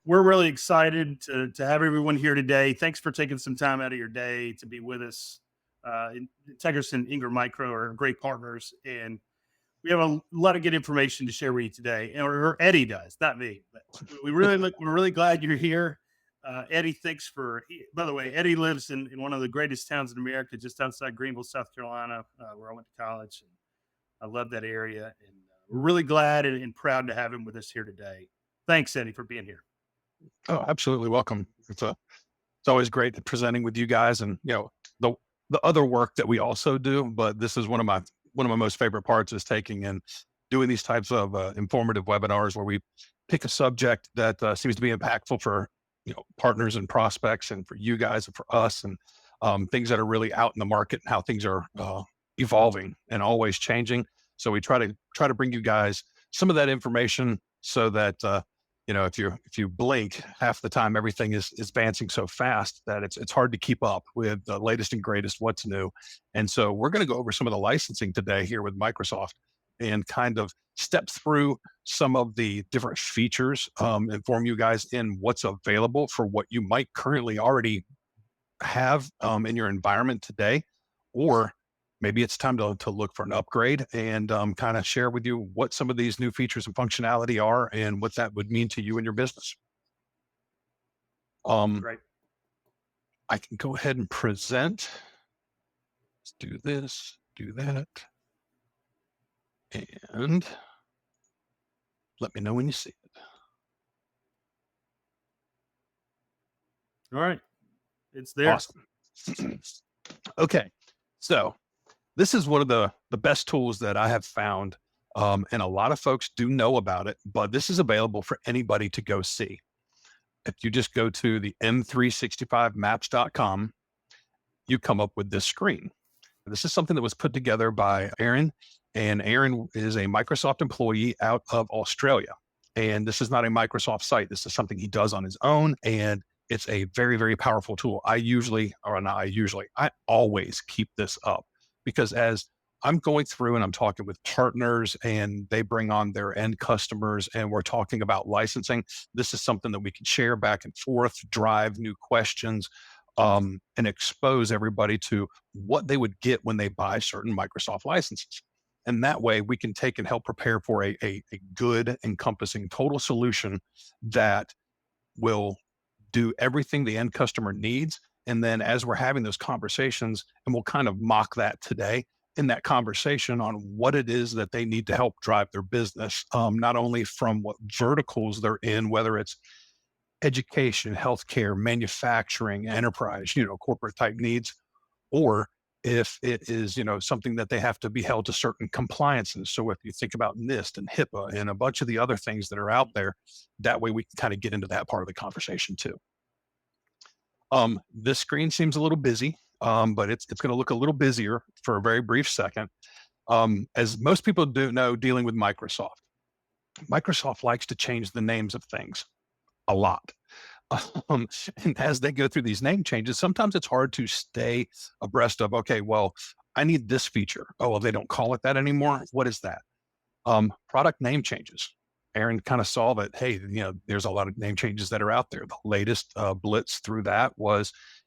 we're really excited to have everyone here today. Thanks for taking some time out of your day to be with us. Integris and Ingram Micro are great partners, and we have a lot of good information to share with you today. Or Eddie does, not me. But we're really glad you're here. Eddie, thanks for. By the way, Eddie lives in one of the greatest towns in America, just outside Greenville, South Carolina, where I went to college. And I love that area, and we're really glad and proud to have him with us here today. Thanks, Eddie, for being here. Oh, absolutely welcome. It's always great presenting with you guys, and the the other work that we also do. But this is one of my most favorite parts is taking and doing these types of informative webinars where we pick a subject that seems to be impactful for partners and prospects, and for you guys and for us, and things that are really out in the market and how things are evolving and always changing. So we try to bring you guys some of that information so that if you blink, half the time everything is advancing so fast that it's hard to keep up with the latest and greatest, what's new. And so we're going to go over some of the licensing today here with Microsoft and kind of step through some of the different features, inform you guys in what's available for what you might currently already have in your environment today, or maybe it's time to look for an upgrade, and kind of share with you what some of these new features and functionality are and what that would mean to you and your business. Right. I can go ahead and present. Let's do this, do that. And let me know when you see it. All right. It's there. Awesome. Okay. So this is one of the best tools that I have found. And a lot of folks do know about it, but this is available for anybody to go see. If you just go to the M365maps.com, you come up with this screen. This is something that was put together by Aaron, and Aaron is a Microsoft employee out of Australia. And this is not a Microsoft site. This is something he does on his own, and it's a very, very powerful tool. I always keep this up, because as I'm going through and I'm talking with partners and they bring on their end customers and we're talking about licensing, this is something that we can share back and forth, drive new questions, and expose everybody to what they would get when they buy certain Microsoft licenses. And that way we can take and help prepare for a good, encompassing total solution that will do everything the end customer needs. And then as we're having those conversations, and we'll kind of mock that today in that conversation on what it is that they need to help drive their business, not only from what verticals they're in, whether it's education, healthcare, manufacturing, enterprise, corporate type needs, or if it is, something that they have to be held to certain compliances. So if you think about NIST and HIPAA and a bunch of the other things that are out there, that way we can kind of get into that part of the conversation too. This screen seems a little busy, but it's going to look a little busier for a very brief second. As most people do know, dealing with Microsoft likes to change the names of things a lot. And as they go through these name changes, sometimes it's hard to stay abreast of, okay, well, I need this feature. Oh, well, they don't call it that anymore. What is that? Product name changes. Aaron kind of saw that, hey, there's a lot of name changes that are out there. The latest blitz through that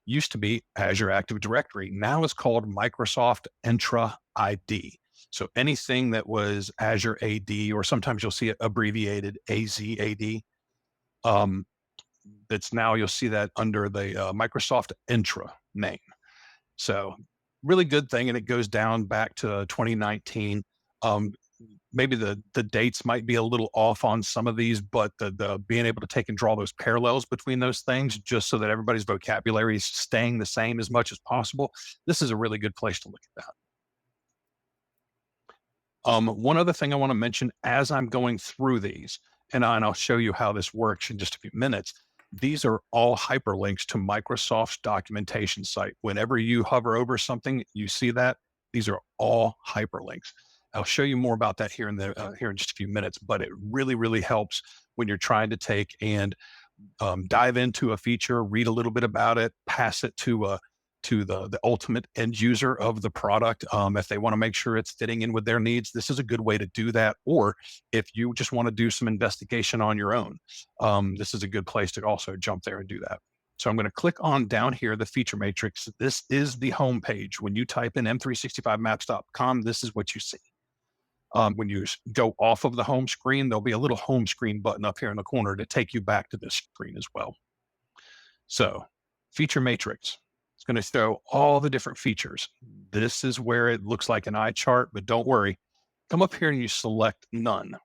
used to be Azure Active Directory. Now it's called Microsoft Entra ID. So anything that was Azure AD, or sometimes you'll see it abbreviated AZAD, you'll see that under the Microsoft Entra name. So really good thing. And it goes down back to 2019. Maybe the dates might be a little off on some of these, but the being able to take and draw those parallels between those things, just so that everybody's vocabulary is staying the same as much as possible. This is a really good place to look at that. One other thing I want to mention as I'm going through these, and I'll show you how this works in just a few minutes. These are all hyperlinks to Microsoft's documentation site. Whenever you hover over something, you see that. These are all hyperlinks. I'll show you more about that here in just a few minutes, but it really, really helps when you're trying to take and dive into a feature, read a little bit about it, pass it to to the ultimate end user of the product. If they want to make sure it's fitting in with their needs, this is a good way to do that. Or if you just want to do some investigation on your own, this is a good place to also jump there and do that. So I'm going to click on down here, the feature matrix. This is the home page. When you type in m365maps.com, this is what you see. When you go off of the home screen, there'll be a little home screen button up here in the corner to take you back to this screen as well. So feature matrix, it's going to show all the different features. This is where it looks like an eye chart, but don't worry. Come up here and you select none.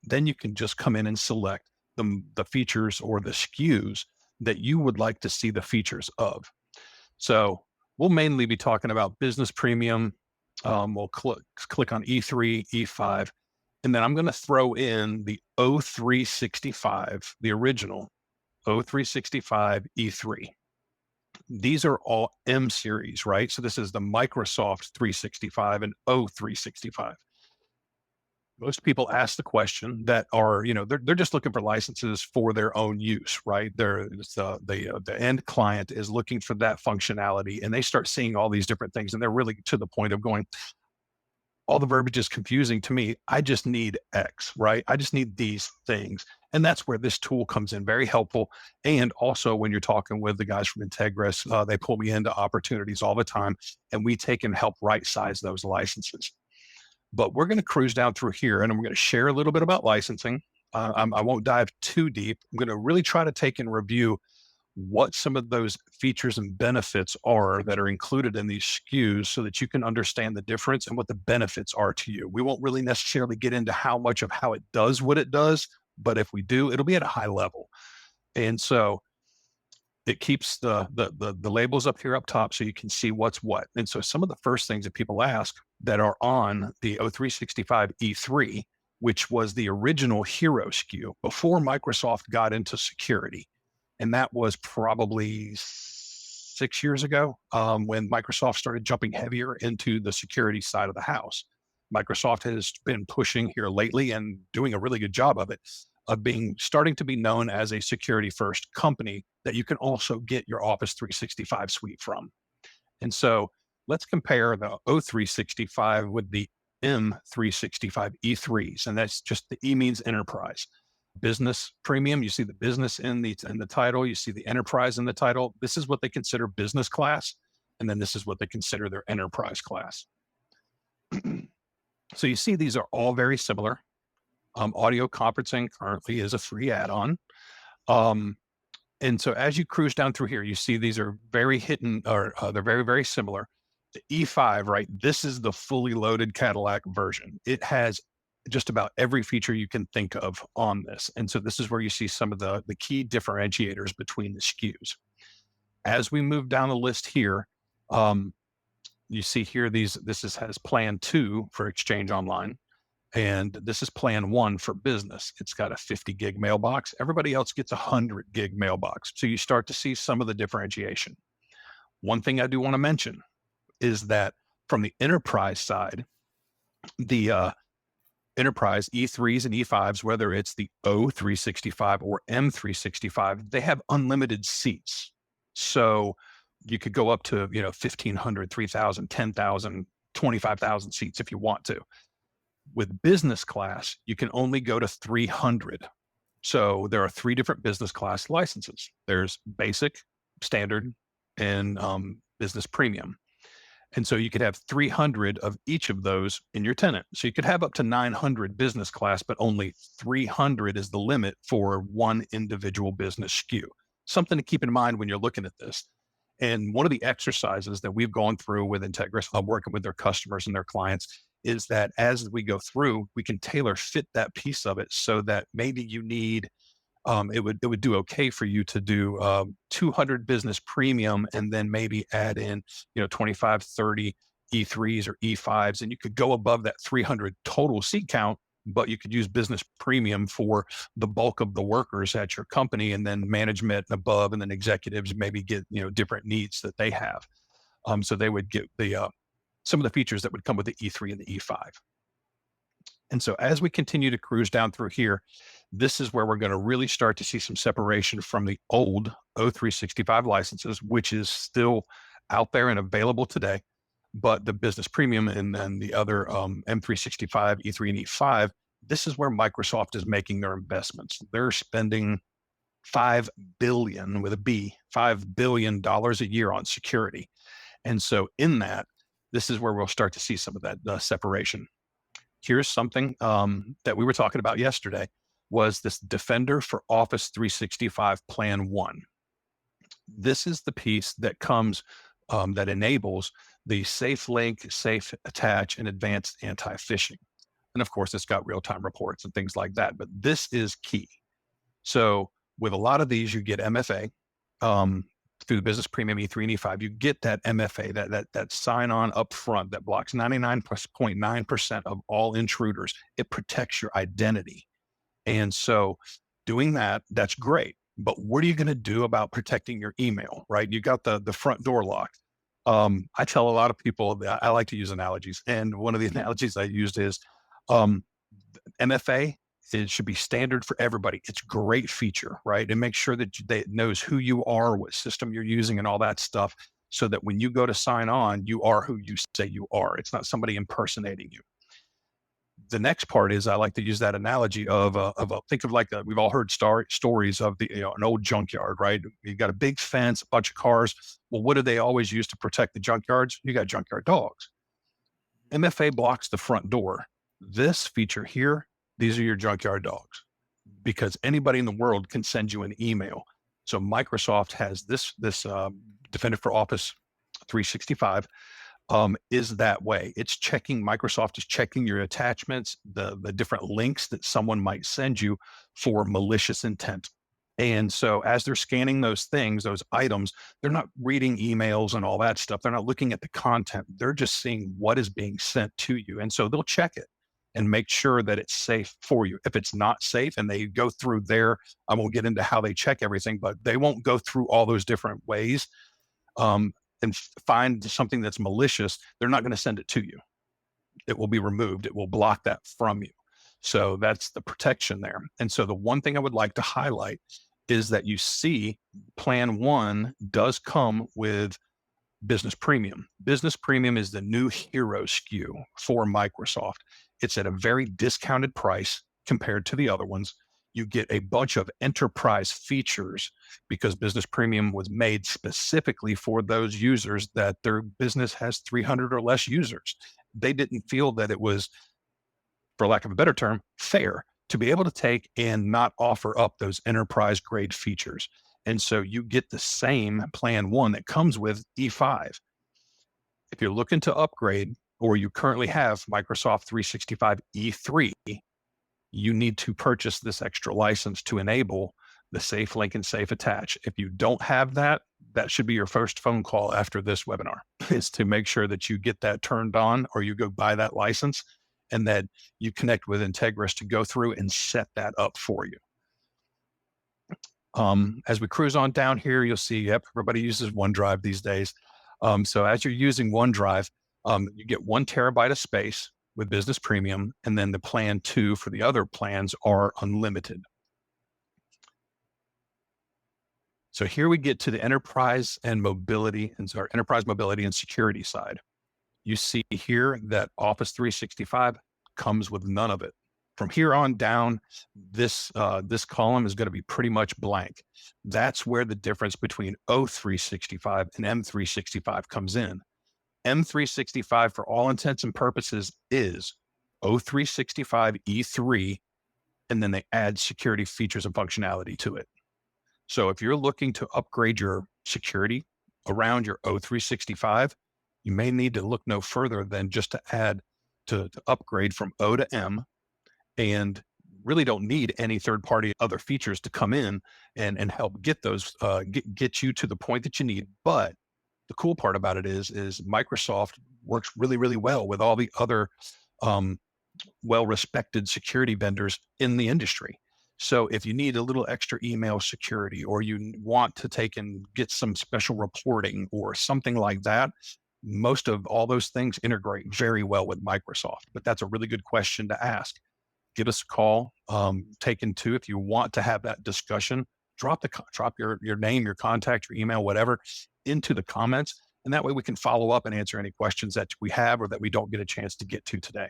Then you can just come in and select the features or the SKUs that you would like to see the features of. So we'll mainly be talking about business premium. We'll click on E3, E5, and then I'm going to throw in the O365, the original O365 E3. These are all M series, right? So this is the Microsoft 365 and O365. Most people ask the question that are, they're just looking for licenses for their own use, right? The end client is looking for that functionality, and they start seeing all these different things, and they're really to the point of going, all the verbiage is confusing to me. I just need X, right? I just need these things. And that's where this tool comes in, very helpful. And also when you're talking with the guys from Integris, they pull me into opportunities all the time, and we take and help right size those licenses. But we're going to cruise down through here, and I'm going to share a little bit about licensing. I won't dive too deep. I'm going to really try to take and review what some of those features and benefits are that are included in these SKUs so that you can understand the difference and what the benefits are to you. We won't really necessarily get into how it does what it does, but if we do, it'll be at a high level. And so it keeps the labels up here up top so you can see what's what. And so some of the first things that people ask that are on the O365 E3, which was the original hero SKU before Microsoft got into security. And that was probably 6 years ago, when Microsoft started jumping heavier into the security side of the house. Microsoft has been pushing here lately and doing a really good job of it, of starting to be known as a security first company that you can also get your Office 365 suite from. And so let's compare the O365 with the M365 E3s. And that's just the E means enterprise. Business premium, you see the business in the title, you see the enterprise in the title. This is what they consider business class, and then this is what they consider their enterprise class. So you see these are all very similar. Audio conferencing currently is a free add-on. And so as you cruise down through here, you see these are very they're very, very similar. The E5, right? This is the fully loaded Cadillac version. It has just about every feature you can think of on this. And so this is where you see some of the key differentiators between the SKUs. As we move down the list here, you see here, has plan 2 for Exchange Online. And this is plan 1 for business. It's got a 50 gig mailbox. Everybody else gets a 100 gig mailbox. So you start to see some of the differentiation. One thing I do want to mention is that from the enterprise side, the enterprise E3s and E5s, whether it's the O365 or M365, they have unlimited seats. So you could go up to, 1,500, 3,000, 10,000, 25,000 seats if you want to. With business class, you can only go to 300. So there are 3 different business class licenses. There's basic, standard, and business premium. And so you could have 300 of each of those in your tenant. So you could have up to 900 business class, but only 300 is the limit for one individual business SKU. Something to keep in mind when you're looking at this. And one of the exercises that we've gone through with Integris, working with their customers and their clients, is that as we go through, we can tailor fit that piece of it so that maybe you need, it would do okay for you to do 200 business premium and then maybe add in, 25, 30 E3s or E5s, and you could go above that 300 total seat count, but you could use business premium for the bulk of the workers at your company, and then management and above, and then executives maybe get, different needs that they have. So they would get some of the features that would come with the E3 and the E5. And so as we continue to cruise down through here, this is where we're going to really start to see some separation from the old O365 licenses, which is still out there and available today. But the business premium and then the other M365 E3 and E5, this is where Microsoft is making their investments. They're spending 5 billion with a B, $5 billion a year on security. And so in that, this is where we'll start to see some of that separation. Here's something that we were talking about yesterday was this Defender for Office 365 Plan 1. This is the piece that comes that enables the safe link, safe attach, and advanced anti-phishing. And of course, it's got real-time reports and things like that, but this is key. So with a lot of these, you get MFA through the Business Premium E3 and E5. You get that MFA, that sign-on up front that blocks 99.9% of all intruders. It protects your identity. And so doing that, that's great. But what are you going to do about protecting your email, right? You got the front door locked. I tell a lot of people that I like to use analogies. And one of the analogies I used is MFA, it should be standard for everybody. It's a great feature, right? And make sure that it knows who you are, what system you're using, and all that stuff, so that when you go to sign on, you are who you say you are. It's not somebody impersonating you. The next part is I like to use that analogy of think of we've all heard stories of an old junkyard, right? You got a big fence, a bunch of cars. Well, what do they always use to protect the junkyards? You got junkyard dogs. MFA blocks the front door. This feature here, these are your junkyard dogs, because anybody in the world can send you an email. So Microsoft has this Defender for Office 365 is that way. Microsoft is checking your attachments, the different links that someone might send you for malicious intent. And so as they're scanning those things, those items, they're not reading emails and all that stuff. They're not looking at the content. They're just seeing what is being sent to you. And so they'll check it and make sure that it's safe for you. If it's not safe and they go through I won't get into how they check everything, but they won't go through all those different ways and find something that's malicious. They're not going to send it to you. It will be removed. It will block that from you. So that's the protection there. And so the one thing I would like to highlight is that you see Plan 1 does come with Business Premium. Business Premium is the new hero SKU for Microsoft. It's at a very discounted price compared to the other ones. You get a bunch of enterprise features because Business Premium was made specifically for those users that their business has 300 or less users. They didn't feel that it was, for lack of a better term, fair to be able to take and not offer up those enterprise grade features. And so you get the same Plan 1 that comes with E5. If you're looking to upgrade or you currently have Microsoft 365 E3, you need to purchase this extra license to enable the safe link and safe attach. If you don't have that, that should be your first phone call after this webinar, is to make sure that you get that turned on or you go buy that license and that you connect with Integris to go through and set that up for you. As we cruise on down here, you'll see, yep, everybody uses OneDrive these days. So as you're using OneDrive, you get 1 terabyte of space with Business Premium, and then the Plan 2 for the other plans are unlimited. So here we get to the enterprise mobility and security side. You see here that Office 365 comes with none of it. From here on down, this column is going to be pretty much blank. That's where the difference between O365 and M365 comes in. M365, for all intents and purposes, is O365 E3, and then they add security features and functionality to it. So if you're looking to upgrade your security around your O365, you may need to look no further than just to upgrade from O to M, and really don't need any third-party other features to come in and help get those get you to the point that you need. But the cool part about it is Microsoft works really, really well with all the other well-respected security vendors in the industry. So if you need a little extra email security, or you want to take and get some special reporting or something like that, most of all those things integrate very well with Microsoft. But that's a really good question to ask. Give us a call, if you want to have that discussion, drop your name, your contact, your email, whatever, into the comments, And that way we can follow up and answer any questions that we have or that we don't get a chance to get to today.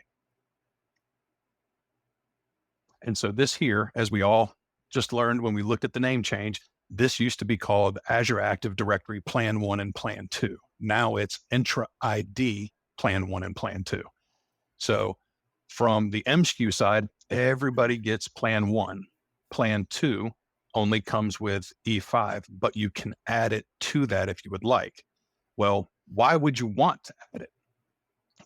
And so this here, as we all just learned when we looked at the name change, this used to be called Azure Active Directory Plan 1 and Plan 2. Now it's Entra ID Plan 1 and Plan 2. So from the MSKU side, everybody gets Plan 1. Plan 2 only comes with E5, but you can add it to that if you would like. Well, why would you want to add it?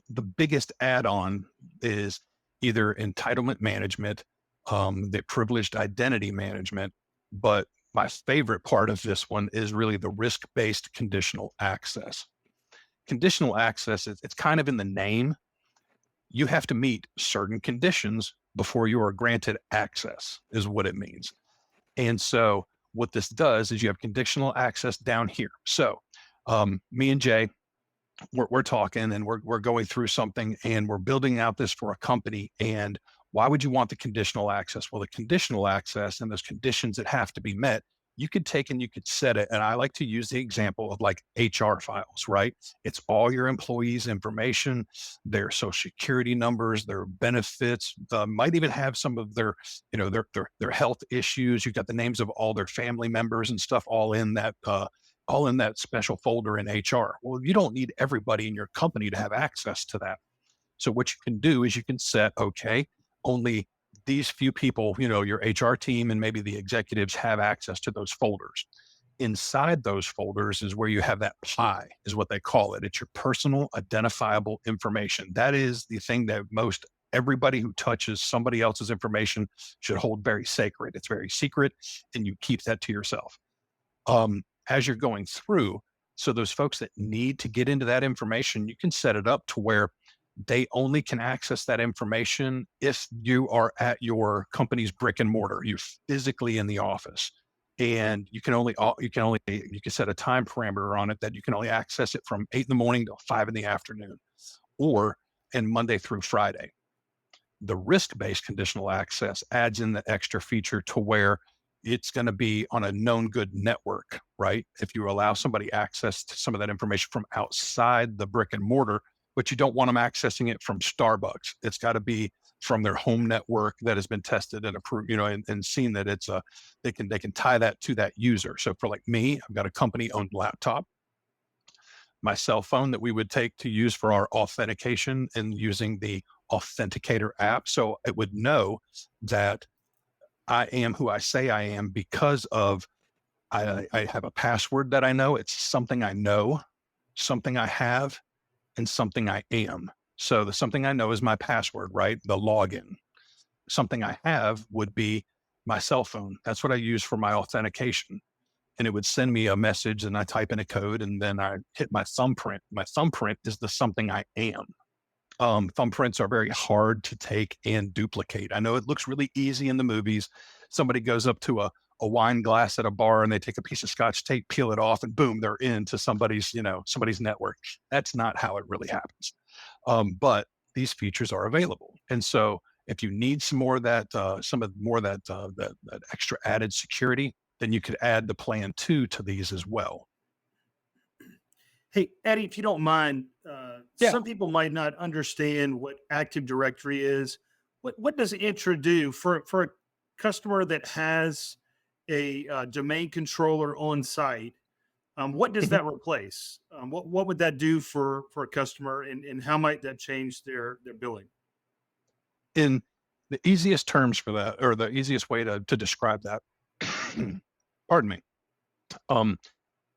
The biggest add-on is either entitlement management, the privileged identity management, but my favorite part of this one is really the risk-based conditional access. Conditional access, it's kind of in the name. You have to meet certain conditions before you are granted access, is what it means. And so what this does is you have conditional access down here. So me and Jay, we're talking and we're going through something and we're building out this for a company. And why would you want the conditional access? Well, the conditional access and those conditions that have to be met, you could take and you could set it. And I like to use the example of like HR files, right? It's all your employees' information, their social security numbers, their benefits, might even have some of their, their health issues. You've got the names of all their family members and stuff all in that special folder in HR. Well, you don't need everybody in your company to have access to that. So what you can do is you can set, okay, only these few people, your HR team and maybe the executives have access to those folders. Inside those folders is where you have that PI, is what they call it. It's your personal identifiable information. That is the thing that most everybody who touches somebody else's information should hold very sacred. It's very secret, and you keep that to yourself. As you're going through, so those folks that need to get into that information, you can set it up to where they only can access that information if you are at your company's brick and mortar. You're physically in the office, and you can set a time parameter on it that you can only access it from 8 in the morning till 5 in the afternoon, or and Monday through Friday. The risk-based conditional access adds in the extra feature to where it's going to be on a known good network, right? If you allow somebody access to some of that information from outside the brick and mortar, but you don't want them accessing it from Starbucks. It's got to be from their home network that has been tested and approved, and seen that they can tie that to that user. So for like me, I've got a company owned laptop, my cell phone that we would take to use for our authentication and using the Authenticator app. So it would know that I am who I say I am because of I have a password that I know. It's something I know, something I have, and something I am. So the something I know is my password, right? The login. Something I have would be my cell phone. That's what I use for my authentication. And it would send me a message and I type in a code and then I hit my thumbprint. My thumbprint is the something I am. Thumbprints are very hard to take and duplicate. I know it looks really easy in the movies. Somebody goes up to a wine glass at a bar and they take a piece of scotch tape, peel it off, and boom, they're into somebody's network. That's not how it really happens. But these features are available. And so if you need some more of that, that extra added security, then you could add the plan 2 to these as well. Hey, Eddie, if you don't mind, Yeah. some people might not understand what Active Directory is. What does Intra do for a customer that has a domain controller on site? What does that replace? What would that do for a customer, and how might that change their billing? In the easiest terms for that, or the easiest way to describe that, pardon me,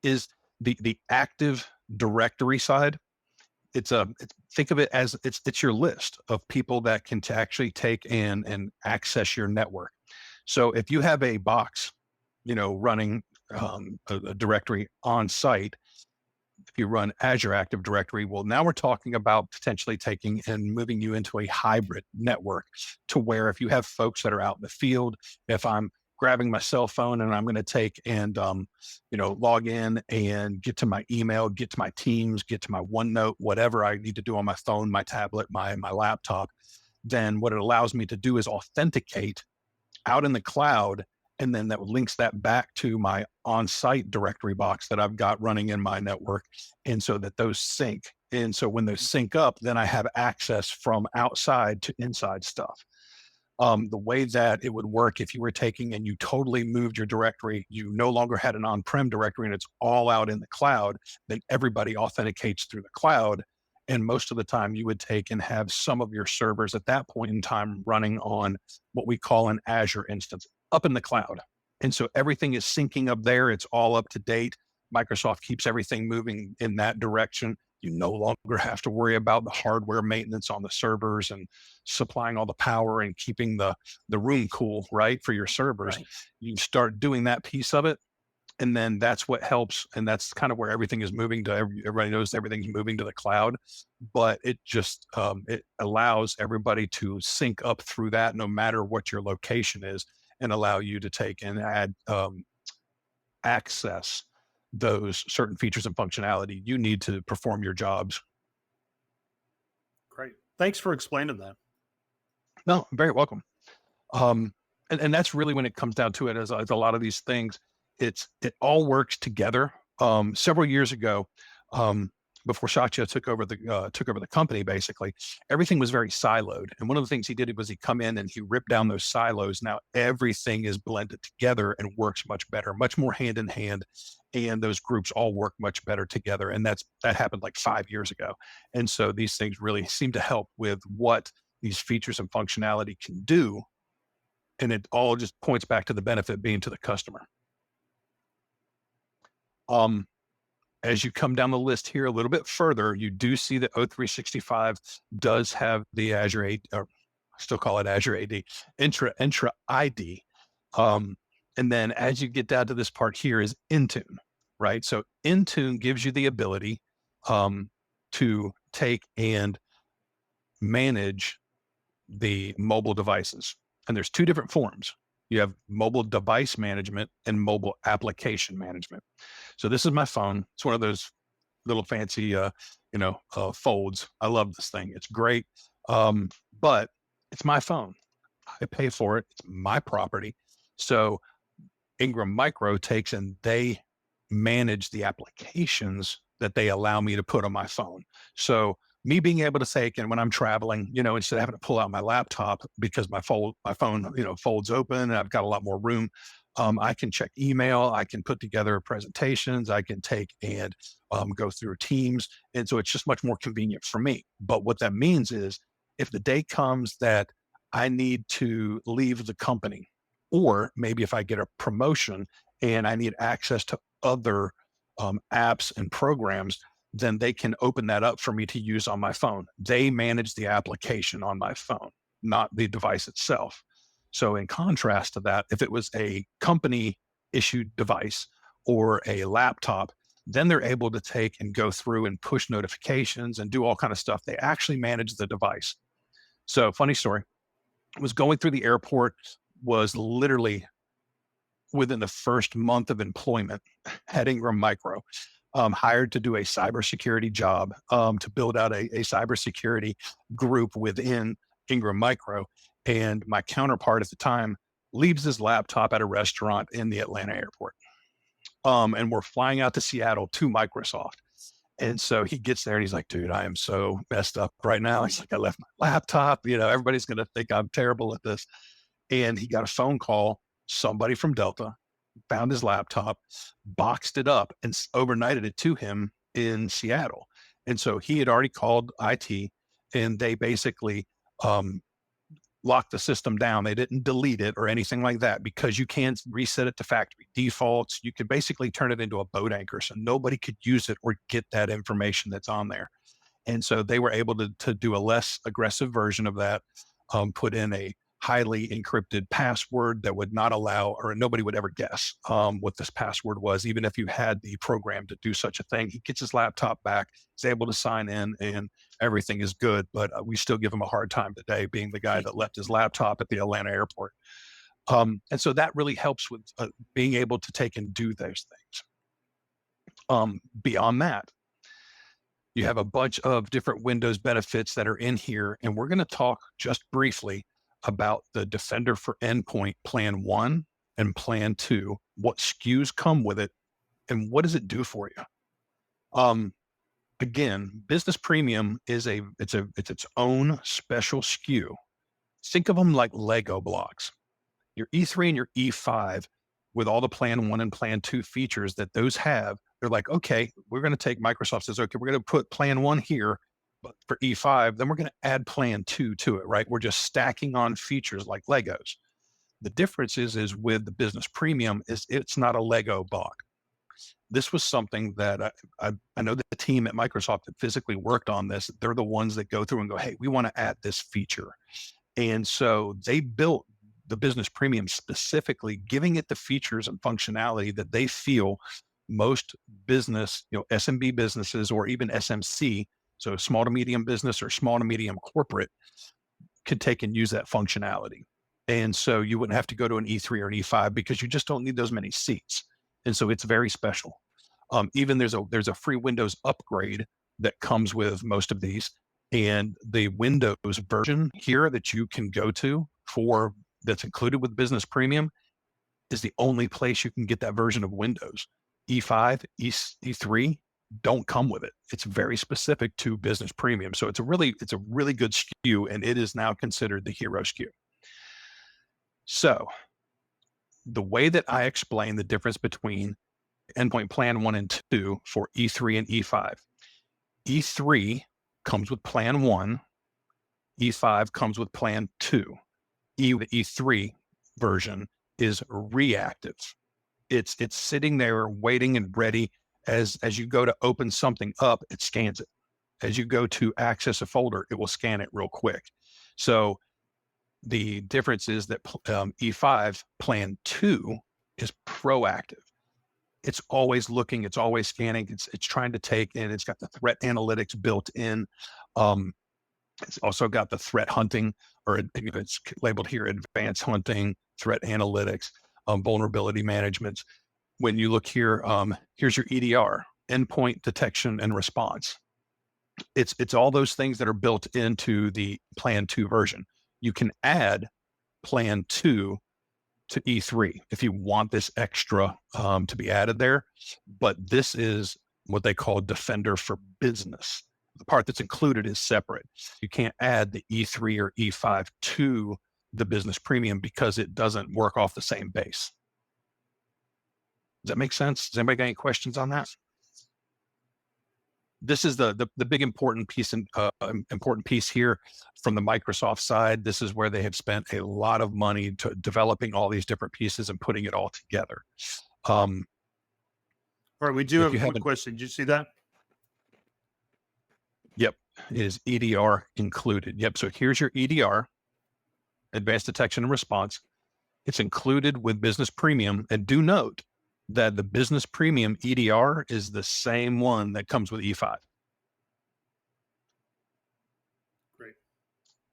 is the Active Directory side. Think of it as it's your list of people that can actually take and access your network. So if you have a box, running a directory on site, if you run Azure Active Directory, well, now we're talking about potentially taking and moving you into a hybrid network to where if you have folks that are out in the field, if I'm grabbing my cell phone and I'm going to take and, log in and get to my email, get to my Teams, get to my OneNote, whatever I need to do on my phone, my tablet, my laptop, then what it allows me to do is authenticate out in the cloud and then that links that back to my on-site directory box that I've got running in my network. And so that those sync. And so when those sync up, then I have access from outside to inside stuff. The way that it would work if you were taking and you totally moved your directory, you no longer had an on-prem directory and it's all out in the cloud, then everybody authenticates through the cloud. And most of the time you would take and have some of your servers at that point in time running on what we call an Azure instance up in the cloud. And so everything is syncing up there. It's all up to date. Microsoft keeps everything moving in that direction. You no longer have to worry about the hardware maintenance on the servers and supplying all the power and keeping the room cool, right, for your servers. Right. You start doing that piece of it, and then that's what helps, and that's kind of where everything is moving to. Everybody knows everything's moving to the cloud, but it just it allows everybody to sync up through that, no matter what your location is, and allow you to take and add access those certain features and functionality you need to perform your jobs. Great. Thanks for explaining that. No, very welcome. And that's really when it comes down to it, as a lot of these things, it all works together. Several years ago, before Satya took over the company, basically everything was very siloed. And one of the things he did was he come in and he ripped down those silos. Now everything is blended together and works much better, much more hand in hand, and those groups all work much better together. And that happened like 5 years ago. And so these things really seem to help with what these features and functionality can do. And it all just points back to the benefit being to the customer. Um, as you come down the list here a little bit further, you do see that O365 does have the Azure AD, or I still call it Azure AD, Entra ID. And then as you get down to this part here is InTune, right? So InTune gives you the ability to take and manage the mobile devices. And there's two different forms. You have mobile device management and mobile application management. So this is my phone. It's one of those little fancy, folds. I love this thing. It's great. But it's my phone. I pay for it. It's my property. So Ingram Micro takes and they manage the applications that they allow me to put on my phone. So me being able to say, and when I'm traveling, instead of having to pull out my laptop because my phone, folds open and I've got a lot more room, I can check email, I can put together presentations, I can take and go through Teams. And so it's just much more convenient for me. But what that means is if the day comes that I need to leave the company, or maybe if I get a promotion and I need access to other apps and programs, then they can open that up for me to use on my phone. They manage the application on my phone, not the device itself. So in contrast to that, if it was a company issued device or a laptop, then they're able to take and go through and push notifications and do all kind of stuff. They actually manage the device. So funny story, was going through the airport, was literally within the first month of employment at Ingram Micro, hired to do a cybersecurity job, to build out a cybersecurity group within Ingram Micro. And my counterpart at the time leaves his laptop at a restaurant in the Atlanta airport. And we're flying out to Seattle to Microsoft. And so he gets there and he's like, dude, I am so messed up right now. He's like, I left my laptop. Everybody's going to think I'm terrible at this. And he got a phone call, somebody from Delta found his laptop, boxed it up, and overnighted it to him in Seattle. And so he had already called IT, and they basically locked the system down. They didn't delete it or anything like that because you can't reset it to factory defaults. You can basically turn it into a boat anchor, so nobody could use it or get that information that's on there. And so they were able to do a less aggressive version of that, put in a highly encrypted password that would not allow, or nobody would ever guess what this password was, even if you had the program to do such a thing. He gets his laptop back, he's able to sign in, and everything is good. But we still give him a hard time today, being the guy that left his laptop at the Atlanta airport. And so that really helps with being able to take and do those things. Beyond that, you have a bunch of different Windows benefits that are in here, and we're going to talk just briefly about the Defender for Endpoint Plan 1 and plan 2, what SKUs come with it, and what does it do for you? Again, Business Premium is it's its own special SKU. Think of them like Lego blocks. Your E3 and your E5, with all the Plan 1 and Plan 2 features that those have, they're like, okay, we're going to take Microsoft says, okay, we're going to put Plan 1 here, but for E5, then we're going to add Plan 2 to it, right? We're just stacking on features like Legos. The difference is with the Business Premium is it's not a Lego block. This was something that I know that the team at Microsoft that physically worked on this, they're the ones that go through and go, hey, we want to add this feature. And so they built the Business Premium specifically, giving it the features and functionality that they feel most business, SMB businesses or even SMC, so small to medium business or small to medium corporate, could take and use that functionality. And so you wouldn't have to go to an E3 or an E5 because you just don't need those many seats. And so it's very special. Even there's a free Windows upgrade that comes with most of these. And the Windows version here that you can go to for that's included with Business Premium is the only place you can get that version of Windows. E5, E3 don't come with it. It's very specific to Business Premium. So it's a really good SKU, and it is now considered the hero SKU. So the way that I explain the difference between Endpoint Plan 1 and 2 for E3 and E5, E3 comes with Plan 1, E5 comes with Plan 2. The E3 version is reactive. It's sitting there waiting and ready. As you go to open something up, it scans it. As you go to access a folder, it will scan it real quick. So the difference is that E5 Plan 2 is proactive. It's always looking, it's always scanning, it's trying to take in, it's got the threat analytics built in. It's also got the threat hunting, or it's labeled here, advanced hunting, threat analytics, vulnerability management. When you look here, here's your EDR, endpoint detection and response. It's all those things that are built into the Plan 2 version. You can add Plan 2 to E3 if you want this extra to be added there. But this is what they call Defender for Business. The part that's included is separate. You can't add the E3 or E5 to the Business Premium because it doesn't work off the same base. Does that make sense? Does anybody got any questions on that? This is the big important piece here from the Microsoft side. This is where they have spent a lot of money to developing all these different pieces and putting it all together. All right, we do have a quick question. Did you see that? Yep, is EDR included? Yep. So here's your EDR, Advanced Detection and Response. It's included with Business Premium, and do note that the Business Premium EDR is the same one that comes with E5. Great.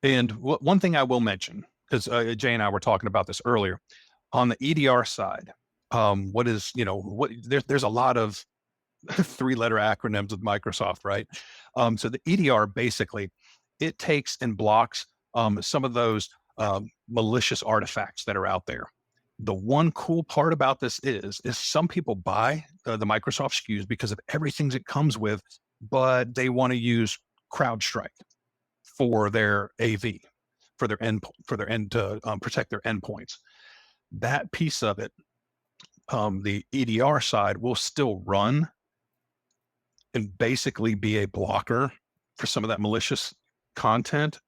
And one thing I will mention, because Jay and I were talking about this earlier, on the EDR side, there's a lot of 3-letter acronyms with Microsoft, right? So the EDR basically, it takes and blocks some of those malicious artifacts that are out there. The one cool part about this is some people buy the Microsoft SKUs because of everything it comes with, but they want to use CrowdStrike for their AV, for their to protect their endpoints. That piece of it, the EDR side will still run and basically be a blocker for some of that malicious content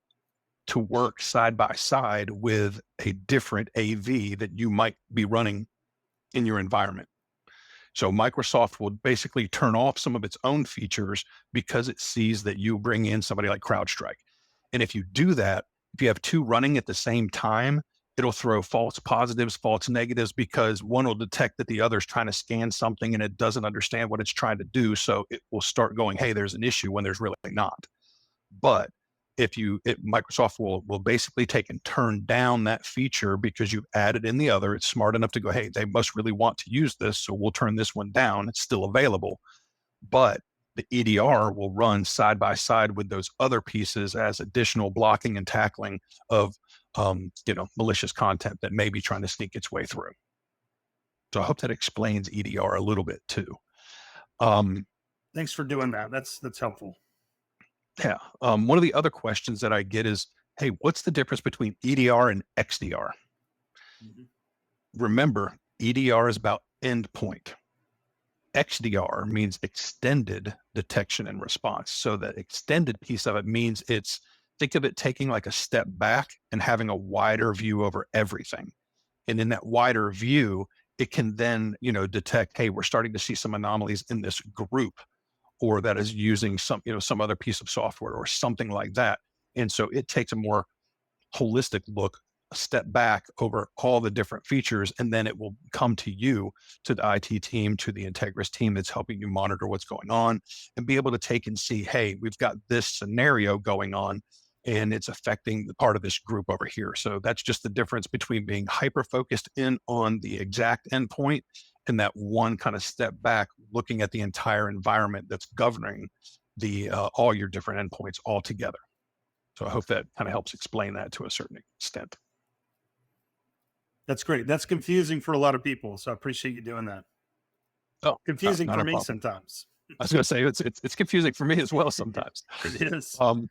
to work side by side with a different AV that you might be running in your environment. So Microsoft will basically turn off some of its own features because it sees that you bring in somebody like CrowdStrike. And if you do that, if you have two running at the same time, it'll throw false positives, false negatives, because one will detect that the other's trying to scan something and it doesn't understand what it's trying to do. So it will start going, hey, there's an issue, when there's really not. But Microsoft will basically take and turn down that feature because you've added in the other. It's smart enough to go, hey, they must really want to use this, so we'll turn this one down. It's still available. But the EDR will run side by side with those other pieces as additional blocking and tackling of malicious content that may be trying to sneak its way through. So I hope that explains EDR a little bit too. Um, Thanks for doing that. That's helpful. yeah. One of the other questions that I get is, hey, what's the difference between EDR and XDR? Mhm. Remember, EDR is about endpoint. XDR means extended detection and response. So the extended piece of it means think of it taking like a step back and having a wider view over everything. And in that wider view, it can then, detect, hey, we're starting to see some anomalies in this group, or that is using some other piece of software or something like that. And so it takes a more holistic look, a step back over all the different features, and then it will come to you, to the IT team, to the Integris team that's helping you monitor what's going on, and be able to take and see, hey, we've got this scenario going on, and it's affecting the part of this group over here. So that's just the difference between being hyper focused in on the exact endpoint and that one kind of step back, looking at the entire environment that's governing the all your different endpoints all together. So I hope that kind of helps explain that to a certain extent. That's great. That's confusing for a lot of people. So I appreciate you doing that. Oh, Confusing not for a me problem. sometimes. I was going to say it's confusing for me as well sometimes. It is. Um,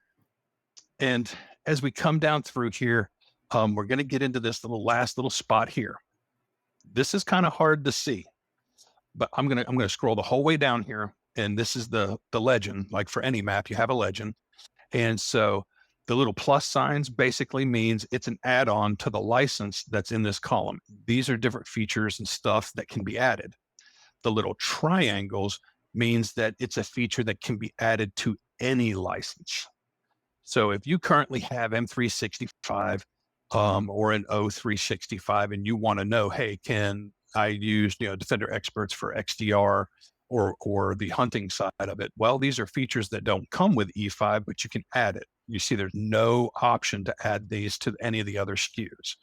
and as we come down through here, we're going to get into this last little spot here. This is kind of hard to see, but I'm gonna scroll the whole way down here, and this is the legend. Like for any map, you have a legend, and so the little plus signs basically means it's an add-on to the license that's in this column. These are different features and stuff that can be added. The little triangles means that it's a feature that can be added to any license. So if you currently have M365 or an O365 and you want to know, hey, can I use Defender Experts for XDR or the hunting side of it? Well, these are features that don't come with E5, but you can add it. You see, there's no option to add these to any of the other SKUs.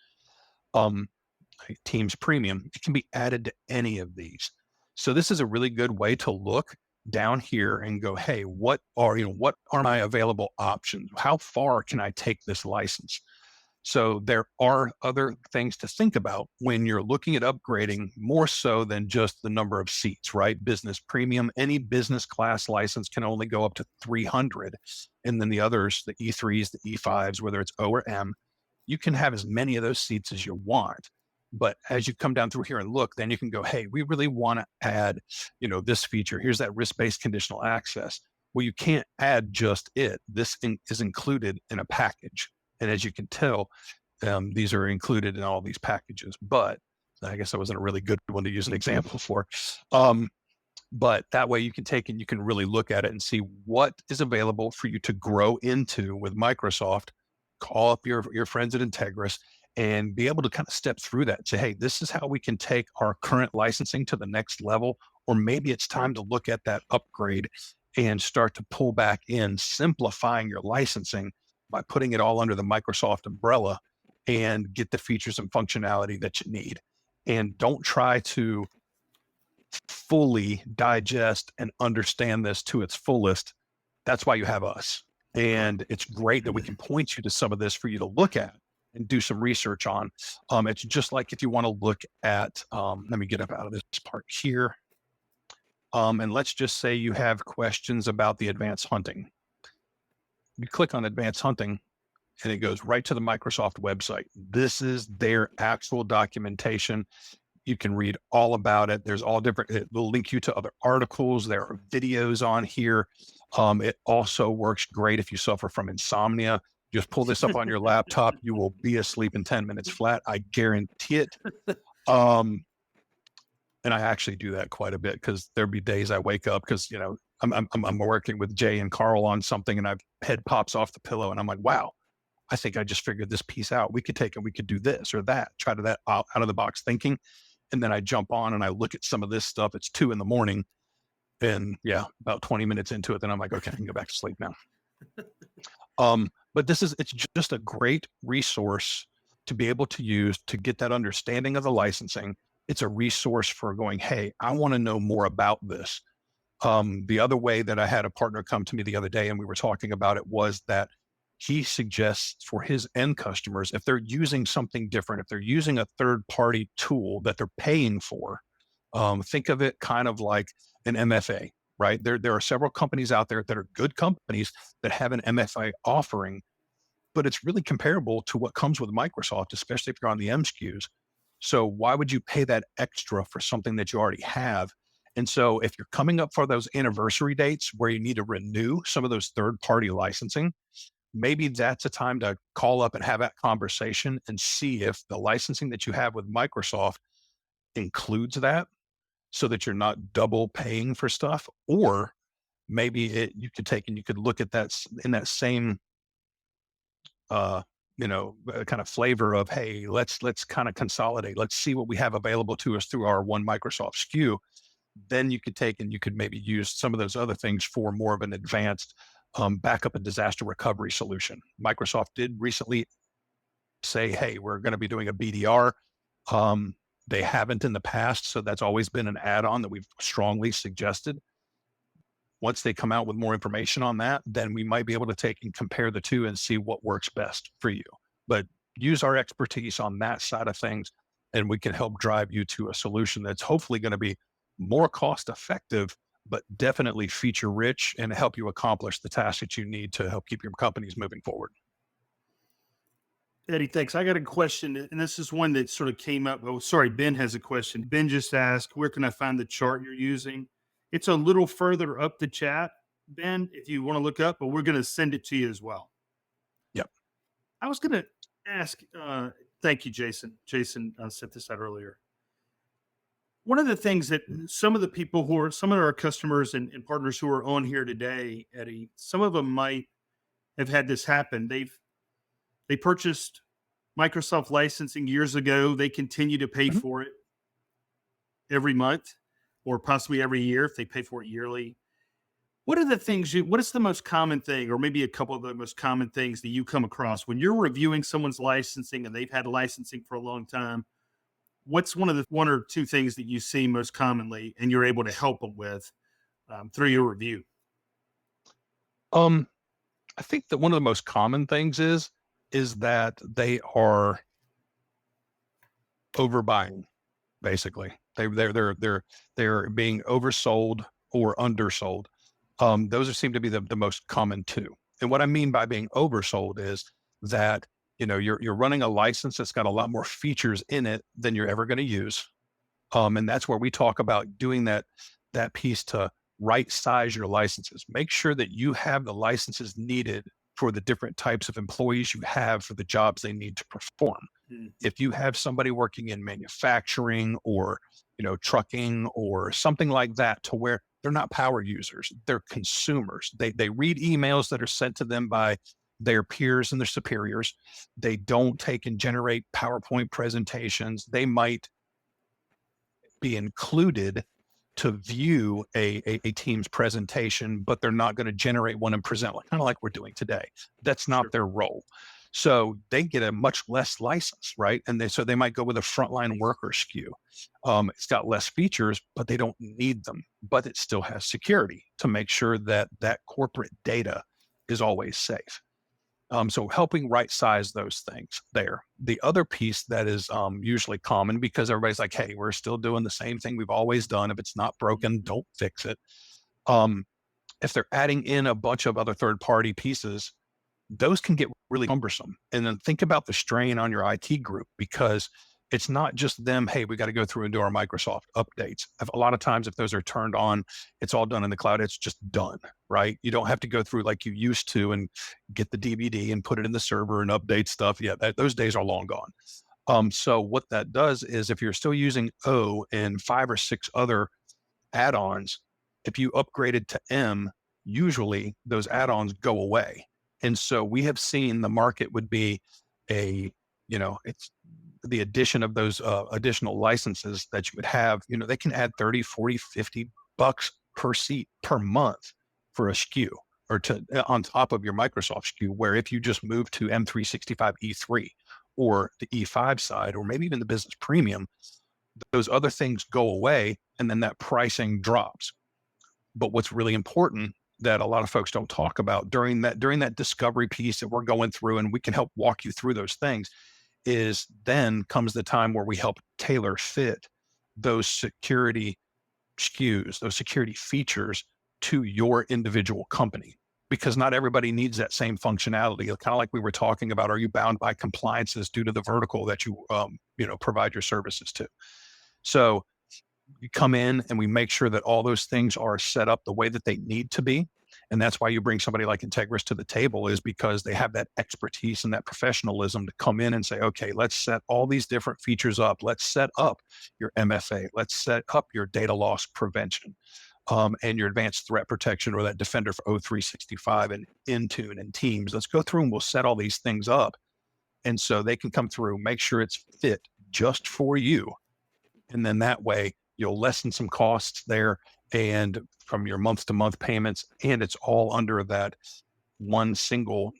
Like Teams Premium, it can be added to any of these. So this is a really good way to look down here and go, hey, what are my available options? How far can I take this license? So there are other things to think about when you're looking at upgrading, more so than just the number of seats, right? Business Premium, any business class license can only go up to 300. And then the others, the E3s, the E5s, whether it's O or M, you can have as many of those seats as you want. But as you come down through here and look, then you can go, hey, we really want to add, this feature. Here's that risk-based conditional access. Well, you can't add just it. This is included in a package. And as you can tell, these are included in all these packages. But I guess that wasn't a really good one to use an example for. But that way you can take and you can really look at it and see what is available for you to grow into with Microsoft. Call up your friends at Integris and be able to kind of step through that and say, hey, this is how we can take our current licensing to the next level. Or maybe it's time to look at that upgrade and start to pull back in, simplifying your licensing by putting it all under the Microsoft umbrella and get the features and functionality that you need. And don't try to fully digest and understand this to its fullest. That's why you have us. And it's great that we can point you to some of this for you to look at and do some research on. It's just like if you want to look at, let me get up out of this part here. And let's just say you have questions about the advanced hunting. You click on advanced hunting and it goes right to the Microsoft website. This is their actual documentation. You can read all about it. There's all different, it will link you to other articles. There are videos on here. It also works great if you suffer from insomnia. Just pull this up on your laptop. You will be asleep in 10 minutes flat. I guarantee it. And I actually do that quite a bit because there'll be days I wake up because, I'm working with Jay and Carl on something and my head pops off the pillow and I'm like, wow, I think I just figured this piece out. We could take it. We could do this or that, try to that out of the box thinking. And then I jump on and I look at some of this stuff. It's 2 a.m. and about 20 minutes into it. Then I'm like, okay, I can go back to sleep now. But it's just a great resource to be able to use to get that understanding of the licensing. It's a resource for going, hey, I want to know more about this. The other way that I had a partner come to me the other day and we were talking about it was that he suggests for his end customers, if they're using something different, if they're using a third party tool that they're paying for, think of it kind of like an MFA, right? There are several companies out there that are good companies that have an MFA offering, but it's really comparable to what comes with Microsoft, especially if you're on the M SKUs. So why would you pay that extra for something that you already have? And so if you're coming up for those anniversary dates where you need to renew some of those third party licensing, maybe that's a time to call up and have that conversation and see if the licensing that you have with Microsoft includes that so that you're not double paying for stuff. Or maybe you could take and you could look at that in that same kind of flavor of, hey, let's kind of consolidate, let's see what we have available to us through our one Microsoft SKU. Then you could take and you could maybe use some of those other things for more of an advanced backup and disaster recovery solution. Microsoft did recently say, hey, we're going to be doing a BDR. They haven't in the past, so that's always been an add-on that we've strongly suggested. Once they come out with more information on that, then we might be able to take and compare the two and see what works best for you. But use our expertise on that side of things, and we can help drive you to a solution that's hopefully going to be more cost effective, but definitely feature rich and help you accomplish the tasks that you need to help keep your companies moving forward. Eddie, thanks. I got a question, and this is one that sort of came up. Oh, sorry, Ben has a question. Ben just asked, where can I find the chart you're using? It's a little further up the chat, Ben, if you want to look up, but we're going to send it to you as well. Yep. I was going to ask, thank you, Jason. Jason set this out earlier. One of the things that some of the people who are, some of our customers and partners who are on here today, Eddie, some of them might have had this happen. They purchased Microsoft licensing years ago. They continue to pay Mhm. for it every month or possibly every year if they pay for it yearly. What are the things what is the most common thing, or maybe a couple of the most common things that you come across when you're reviewing someone's licensing and they've had licensing for a long time? What's one of the one or two things that you see most commonly and you're able to help them with through your review? Um, I think that one of the most common things is that they are overbuying. Basically, they're being oversold or undersold. Those seem to be the most common two. And what I mean by being oversold is that you're running a license that's got a lot more features in it than you're ever going to use. And that's where we talk about doing that piece to right size your licenses. Make sure that you have the licenses needed for the different types of employees you have for the jobs they need to perform. Mm, If you have somebody working in manufacturing or trucking or something like that, to where they're not power users, they're consumers. They read emails that are sent to them by their peers and their superiors. They don't take and generate PowerPoint presentations. They might be included to view a team's presentation, but they're not going to generate one and present, like kind of like we're doing today. That's not sure. their role. So they get a much less license, right? And they might go with a frontline worker SKU. It's got less features, but they don't need them. But it still has security to make sure that that corporate data is always safe. So helping right size those things there. The other piece that is usually common, because everybody's like, hey, we're still doing the same thing we've always done. If it's not broken, don't fix it. Um, if they're adding in a bunch of other third party pieces, those can get really cumbersome. And then think about the strain on your IT group, because it's not just them, hey, we got to go through and do our Microsoft updates. A lot of times, if those are turned on, it's all done in the cloud. It's just done, right? You don't have to go through like you used to and get the DVD and put it in the server and update stuff. Yeah, those days are long gone. So what that does is, if you're still using O and 5 or 6 other add-ons, if you upgraded to M, usually those add-ons go away. And so we have seen the market would be it's the addition of those additional licenses that you would have, they can add 30, 40, $50 per seat per month for a SKU, or to on top of your Microsoft SKU, where if you just move to M365 E3 or the E5 side, or maybe even the business premium, those other things go away and then that pricing drops. But what's really important that a lot of folks don't talk about during that discovery piece that we're going through, and we can help walk you through those things, is then comes the time where we help tailor fit those security SKUs, those security features to your individual company, because not everybody needs that same functionality. Kind of like we were talking about, are you bound by compliances due to the vertical that you provide your services to? So you come in and we make sure that all those things are set up the way that they need to be. And that's why you bring somebody like Integris to the table, is because they have that expertise and that professionalism to come in and say, okay, let's set all these different features up. Let's set up your MFA. Let's set up your data loss prevention, and your advanced threat protection, or that Defender for O365 and Intune and Teams. Let's go through and we'll set all these things up. And so they can come through, make sure it's fit just for you. And then that way you'll lessen some costs there, and from your month to month payments. And it's all under that one single,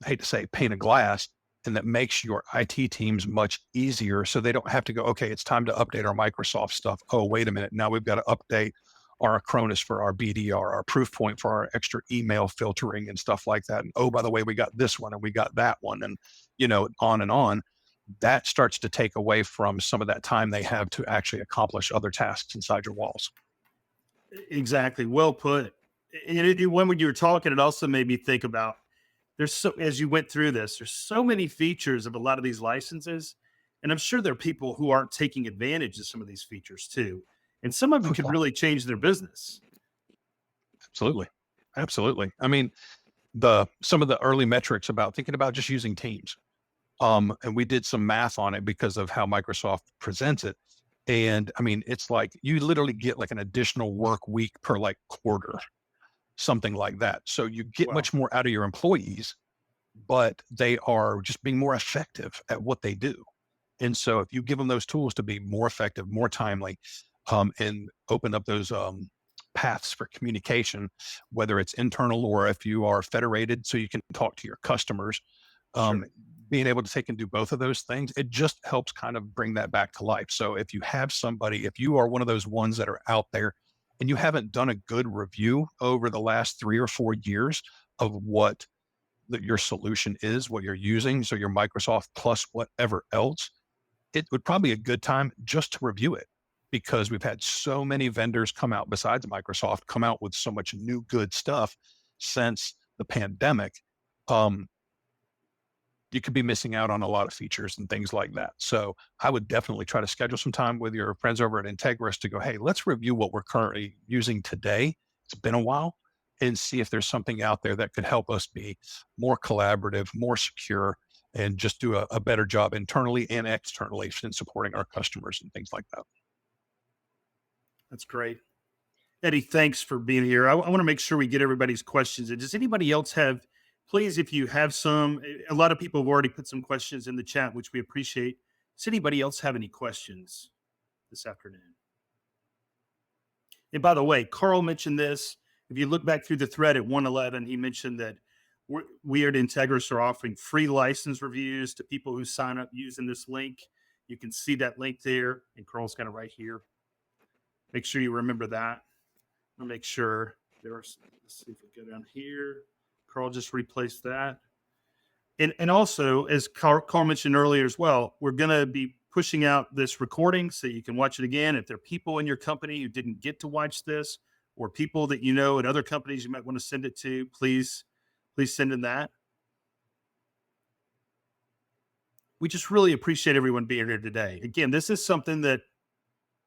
I hate to say, pane of glass. And that makes your IT teams much easier. So they don't have to go, okay, it's time to update our Microsoft stuff. Oh, wait a minute. Now we've got to update our Acronis for our BDR, our Proofpoint for our extra email filtering and stuff like that. And oh, by the way, we got this one and we got that one, and on and on. That starts to take away from some of that time they have to actually accomplish other tasks inside your walls. Exactly. Well put. And when you were talking, it also made me think about, as you went through this, there's so many features of a lot of these licenses. And I'm sure there are people who aren't taking advantage of some of these features too. And some of them Oh, could yeah. really change their business. Absolutely. Absolutely. I mean, some of the early metrics about thinking about just using Teams. And we did some math on it because of how Microsoft presents it. And I mean, it's like you literally get like an additional work week per like quarter, something like that. So you get Wow. much more out of your employees, but they are just being more effective at what they do. And so if you give them those tools to be more effective, more timely, and open up those paths for communication, whether it's internal or if you are federated, so you can talk to your customers, Sure. being able to take and do both of those things, it just helps kind of bring that back to life. So if you have somebody, if you are one of those ones that are out there and you haven't done a good review over the last 3 or 4 years of what your solution is, what you're using, so your Microsoft plus whatever else, it would probably be a good time just to review it, because we've had so many vendors come out besides Microsoft, come out with so much new good stuff since the pandemic. You could be missing out on a lot of features and things like that. So I would definitely try to schedule some time with your friends over at Integris to go, hey, let's review what we're currently using today. It's been a while, and see if there's something out there that could help us be more collaborative, more secure, and just do a better job internally and externally in supporting our customers and things like that. That's great. Eddie, thanks for being here. I want to make sure we get everybody's questions. And does anybody else have, please, if you have some, a lot of people have already put some questions in the chat, which we appreciate. Does anybody else have any questions this afternoon? And by the way, Carl mentioned this. If you look back through the thread at 111, he mentioned that we at Integris are offering free license reviews to people who sign up using this link. You can see that link there, and Carl's got it right here. Make sure you remember that. I'll make sure let's see if we go down here. Carl just replaced that. And also, as Carl mentioned earlier as well, we're going to be pushing out this recording so you can watch it again. If there are people in your company who didn't get to watch this, or people that you know at other companies you might want to send it to, please send in that. We just really appreciate everyone being here today. Again, this is something that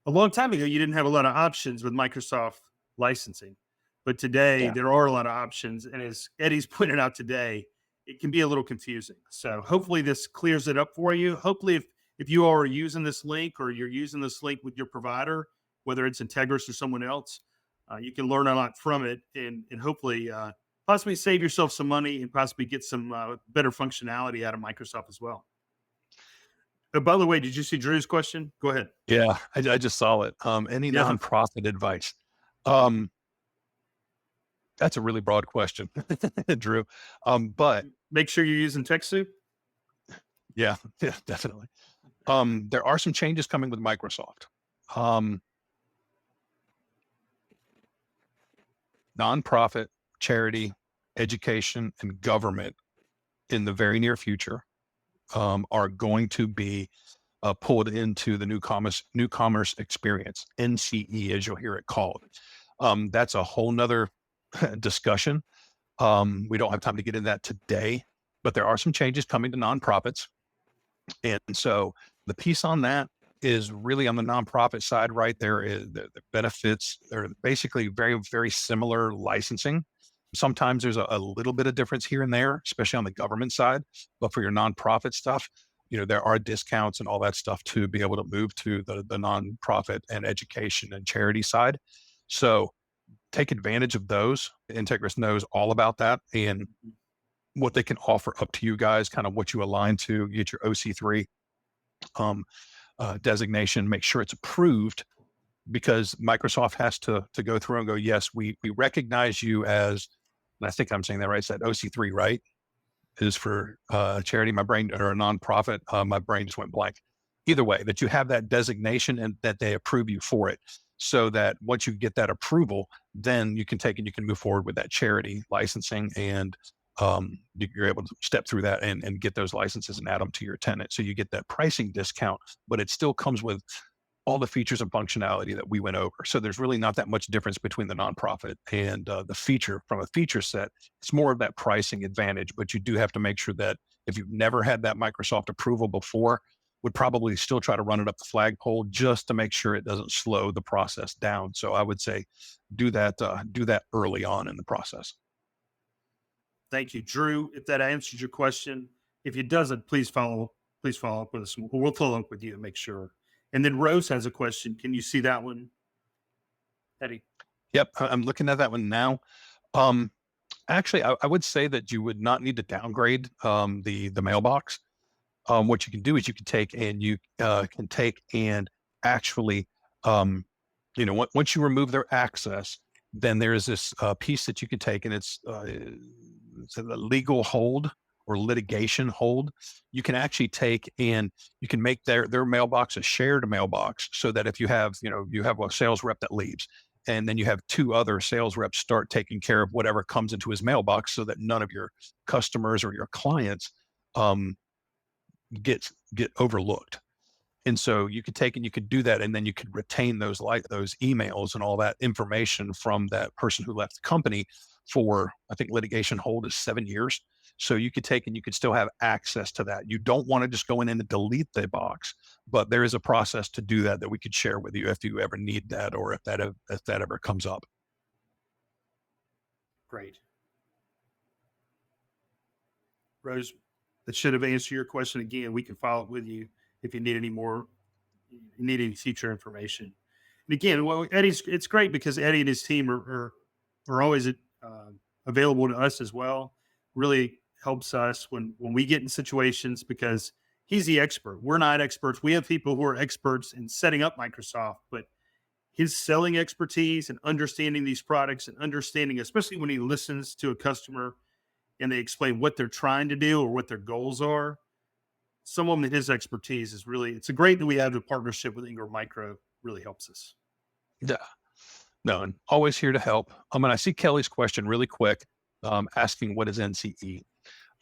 a long time ago, you didn't have a lot of options with Microsoft licensing, but today there are a lot of options. And as Eddie's pointed out today, it can be a little confusing. So hopefully this clears it up for you. Hopefully if you are using this link, or you're using this link with your provider, whether it's Integris or someone else, you can learn a lot from it, and hopefully possibly save yourself some money and possibly get some better functionality out of Microsoft as well. By the way, did you see Drew's question? Go ahead. Yeah, I just saw it. Any Yeah. nonprofit advice? That's a really broad question, Drew. But Make sure you're using TechSoup. yeah, definitely. There are some changes coming with Microsoft. nonprofit, charity, education, and government in the very near future are going to be pulled into the new commerce experience, NCE, as you'll hear it called. That's a whole nother discussion. We don't have time to get into that today, but there are some changes coming to nonprofits. And so the piece on that is really on the nonprofit side, right? There is the benefits, they're basically very, very similar licensing. Sometimes there's a little bit of difference here and there, especially on the government side. But for your nonprofit stuff, there are discounts and all that stuff to be able to move to the nonprofit and education and charity side. So take advantage of those. Integris knows all about that and what they can offer up to you guys, kind of what you align to, get your OC3 designation, make sure it's approved, because Microsoft has to go through and go, yes, we recognize you as, and I think I'm saying that right, it's that OC3, right? Is for charity, my brain, or a nonprofit, my brain just went blank. Either way, that you have that designation and that they approve you for it, so that once you get that approval, then you can take and you can move forward with that charity licensing, and you're able to step through that and get those licenses and add them to your tenant. So you get that pricing discount, but it still comes with all the features and functionality that we went over. So there's really not that much difference between the nonprofit and the feature. From a feature set, it's more of that pricing advantage, but you do have to make sure that if you've never had that Microsoft approval before, would probably still try to run it up the flagpole just to make sure it doesn't slow the process down. So I would say do that early on in the process. Thank you, Drew. If that answers your question, if it doesn't, please follow up with us. We'll follow up with you and make sure. And then Rose has a question. Can you see that one, Eddie? Yep, I'm looking at that one now. Actually, I would say that you would not need to downgrade the mailbox. What you can do is you can take and actually, once you remove their access, then there is this piece that you can take, and it's a legal hold or litigation hold. You can actually take and you can make their mailbox a shared mailbox, so that if you have a sales rep that leaves, and then you have two other sales reps start taking care of whatever comes into his mailbox, so that none of your customers or your clients get overlooked. And so you could take and you could do that, and then you could retain those emails and all that information from that person who left the company for, I think litigation hold is 7 years. So you could take and you could still have access to that. You don't want to just go in and delete the box, but there is a process to do that we could share with you if you ever need that, or if that ever comes up. Great. Rose, that should have answered your question. Again, we can follow up with you if you need any future information. And again, well, it's great because Eddie and his team are always available to us as well. Really helps us when we get in situations, because he's the expert. We're not experts. We have people who are experts in setting up Microsoft, but his selling expertise and understanding these products, and understanding, especially when he listens to a customer and they explain what they're trying to do or what their goals are. Someone with his expertise is really, it's a great that we have a partnership with Ingram Micro, really helps us. Yeah. No, and always here to help. And I see Kelly's question really quick, asking what is NCE.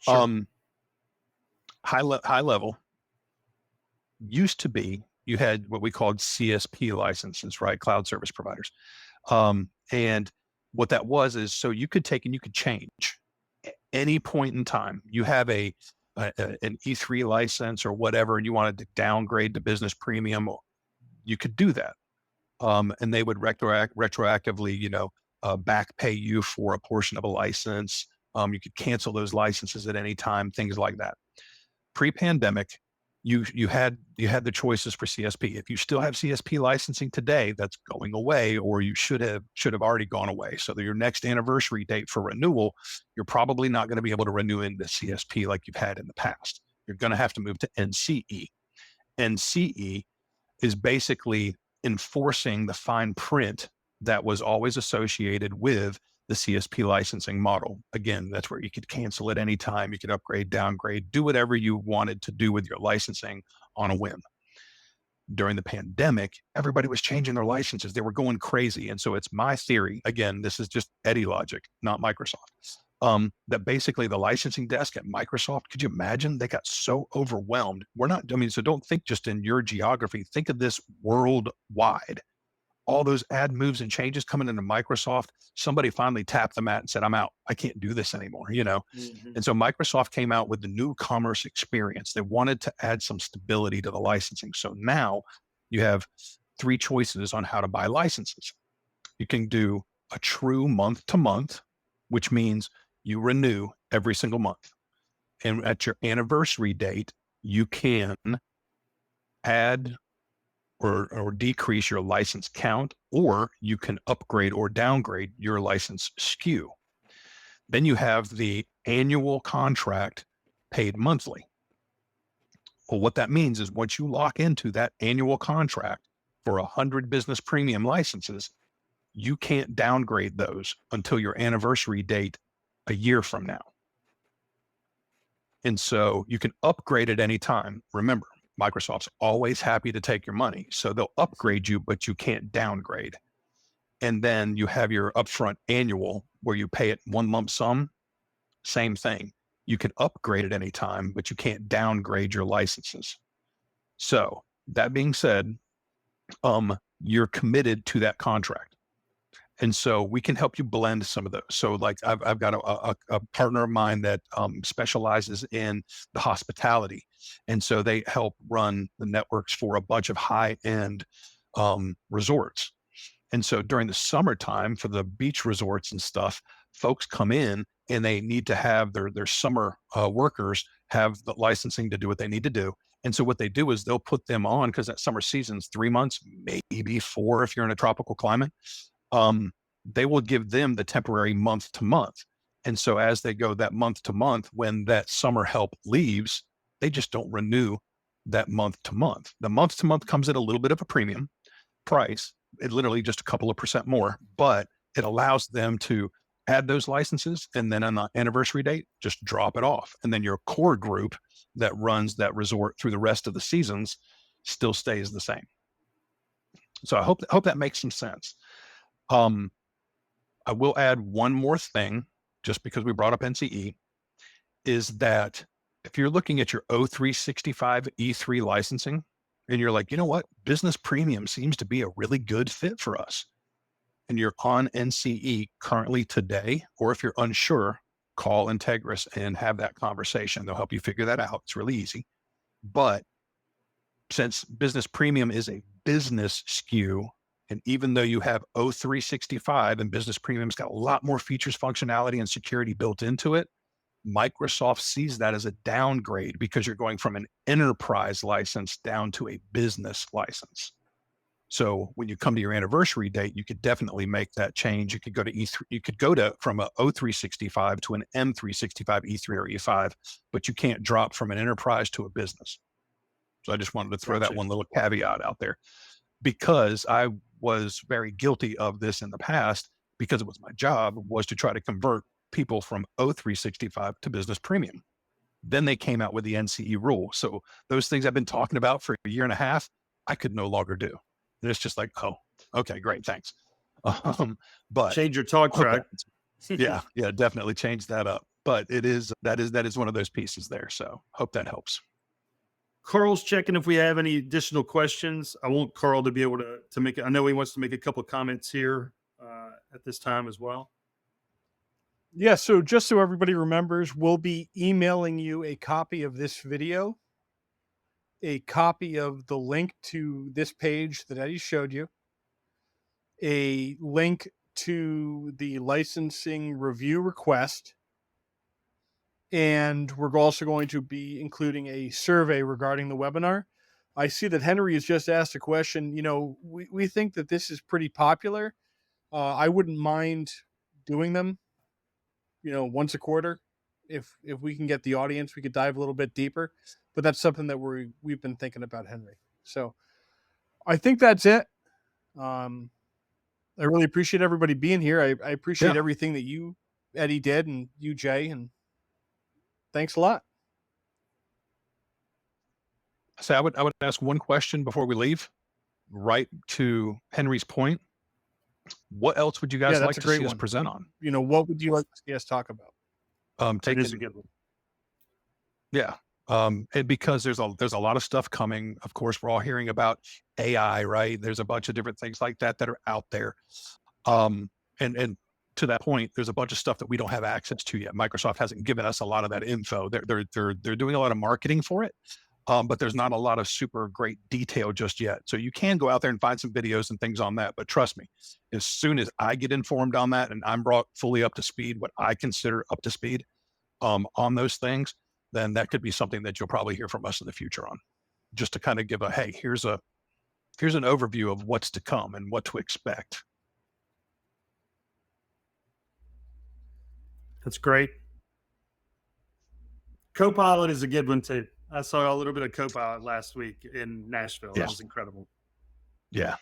Sure. High level used to be, you had what we called CSP licenses, right? Cloud service providers. And what that was is, so you could take and you could change at any point in time. You have an E3 license or whatever, and you wanted to downgrade to business premium, you could do that. And they would retroactively, back pay you for a portion of a license. You could cancel those licenses at any time, things like that. Pre-pandemic, you had the choices for CSP. If you still have CSP licensing today, that's going away, or you should have already gone away. So that your next anniversary date for renewal, you're probably not going to be able to renew into CSP like you've had in the past. You're going to have to move to NCE. NCE is basically enforcing the fine print that was always associated with the CSP licensing model. Again, that's where you could cancel at any time. You could upgrade, downgrade, do whatever you wanted to do with your licensing on a whim. during the pandemic, everybody was changing their licenses. They were going crazy. And so it's my theory, again, this is just Eddie logic, not Microsoft, that basically the licensing desk at Microsoft, could you imagine? They got so overwhelmed. So don't think just in your geography, think of this worldwide. All those ad moves and changes coming into Microsoft, somebody finally tapped the mat and said, I'm out. I can't do this anymore, Mhm. And so Microsoft came out with the new commerce experience. They wanted to add some stability to the licensing. So now you have three choices on how to buy licenses. You can do a true month to month, which means you renew every single month. And at your anniversary date, you can add or decrease your license count, or you can upgrade or downgrade your license SKU. Then you have the annual contract paid monthly. Well, what that means is once you lock into that annual contract for 100 business premium licenses, you can't downgrade those until your anniversary date a year from now. And so you can upgrade at any time. Remember, Microsoft's always happy to take your money. So they'll upgrade you, but you can't downgrade. And then you have your upfront annual where you pay it one lump sum. Same thing. You can upgrade at any time, but you can't downgrade your licenses. So that being said, you're committed to that contract. And so we can help you blend some of those. So like I've got a partner of mine that specializes in the hospitality. And so they help run the networks for a bunch of high-end resorts. And so during the summertime for the beach resorts and stuff, folks come in and they need to have their summer workers have the licensing to do what they need to do. And so what they do is they'll put them on, because that summer season's 3 months, maybe 4 if you're in a tropical climate. They will give them the temporary month to month. And so as they go that month to month, when that summer help leaves, they just don't renew that month to month. The month to month comes at a little bit of a premium price. It literally just a couple of percent more, but it allows them to add those licenses. And then on the anniversary date, just drop it off. And then your core group that runs that resort through the rest of the seasons still stays the same. So I hope that makes some sense. I will add one more thing, just because we brought up NCE, is that if you're looking at your O365 E3 licensing and you're like, you know what, business premium seems to be a really good fit for us, and you're on NCE currently today, or if you're unsure, call Integris and have that conversation. They'll help you figure that out. It's really easy. But since business premium is a business SKU, and even though you have O365 and business premium's got a lot more features, functionality, and security built into it, Microsoft sees that as a downgrade because you're going from an enterprise license down to a business license. So when you come to your anniversary date, you could definitely make that change. You could go to E3, you could go to from a O365 to an M365 E3 or E5, but you can't drop from an enterprise to a business. So I just wanted to throw that one little caveat out there, because I was very guilty of this in the past, because it was my job, was to try to convert people from O365 to business premium. Then they came out with the NCE rule. So those things I've been talking about for a year and a half, I could no longer do. And it's just like, oh, okay, great, thanks. But Change your talk track. yeah, definitely change that up. But that is one of those pieces there. So hope that helps. Carl's checking if we have any additional questions. I want Carl to be able to make it. I know he wants to make a couple of comments here at this time as well. Yeah, so just so everybody remembers, we'll be emailing you a copy of this video, a copy of the link to this page that Eddie showed you, a link to the licensing review request, and we're also going to be including a survey regarding the webinar. I see that Henry has just asked a question. You know, we think that this is pretty popular. I wouldn't mind doing them, you know, once a quarter. If we can get the audience, we could dive a little bit deeper. But that's something that we've been thinking about, Henry. So I think that's it. I really appreciate everybody being here. I appreciate everything that you, Eddie, did, and you, Jay, and thanks a lot. So I would ask one question before we leave, right to Henry's point. What else would you Yeah, guys that's like a to great see us one. present on? What would you like to see us talk about? That is a Taking good one. Yeah. And because there's a lot of stuff coming. Of course, we're all hearing about AI, right? There's a bunch of different things like that that are out there. And to that point, there's a bunch of stuff that we don't have access to yet. Microsoft hasn't given us a lot of that info. They're doing a lot of marketing for it, but there's not a lot of super great detail just yet. So you can go out there and find some videos and things on that. But trust me, as soon as I get informed on that and I'm brought fully up to speed, what I consider up to speed on those things, then that could be something that you'll probably hear from us in the future on, just to kind of give a, hey, here's an overview of what's to come and what to expect. That's great. Copilot is a good one too. I saw a little bit of Copilot last week in Nashville. Yeah. That was incredible. Yeah.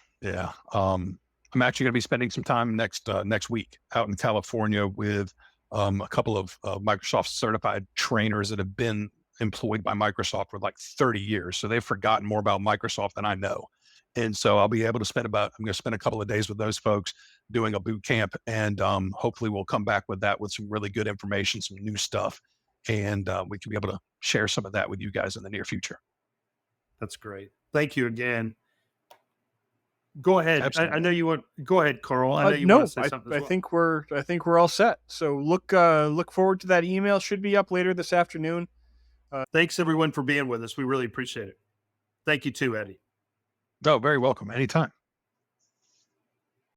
I'm actually going to be spending some time next week out in California with a couple of Microsoft certified trainers that have been employed by Microsoft for like 30 years. So they've forgotten more about Microsoft than I know. And so I'm going to spend a couple of days with those folks doing a boot camp, and hopefully we'll come back with some really good information, some new stuff, and we can be able to share some of that with you guys in the near future. That's great. Thank you again. Go ahead. Absolutely. I know you want. Go ahead, Carl. I know you want to say something. I think we're all set. So look forward to that email. Should be up later this afternoon. Thanks everyone for being with us. We really appreciate it. Thank you too, Eddie. Oh, very welcome. Anytime.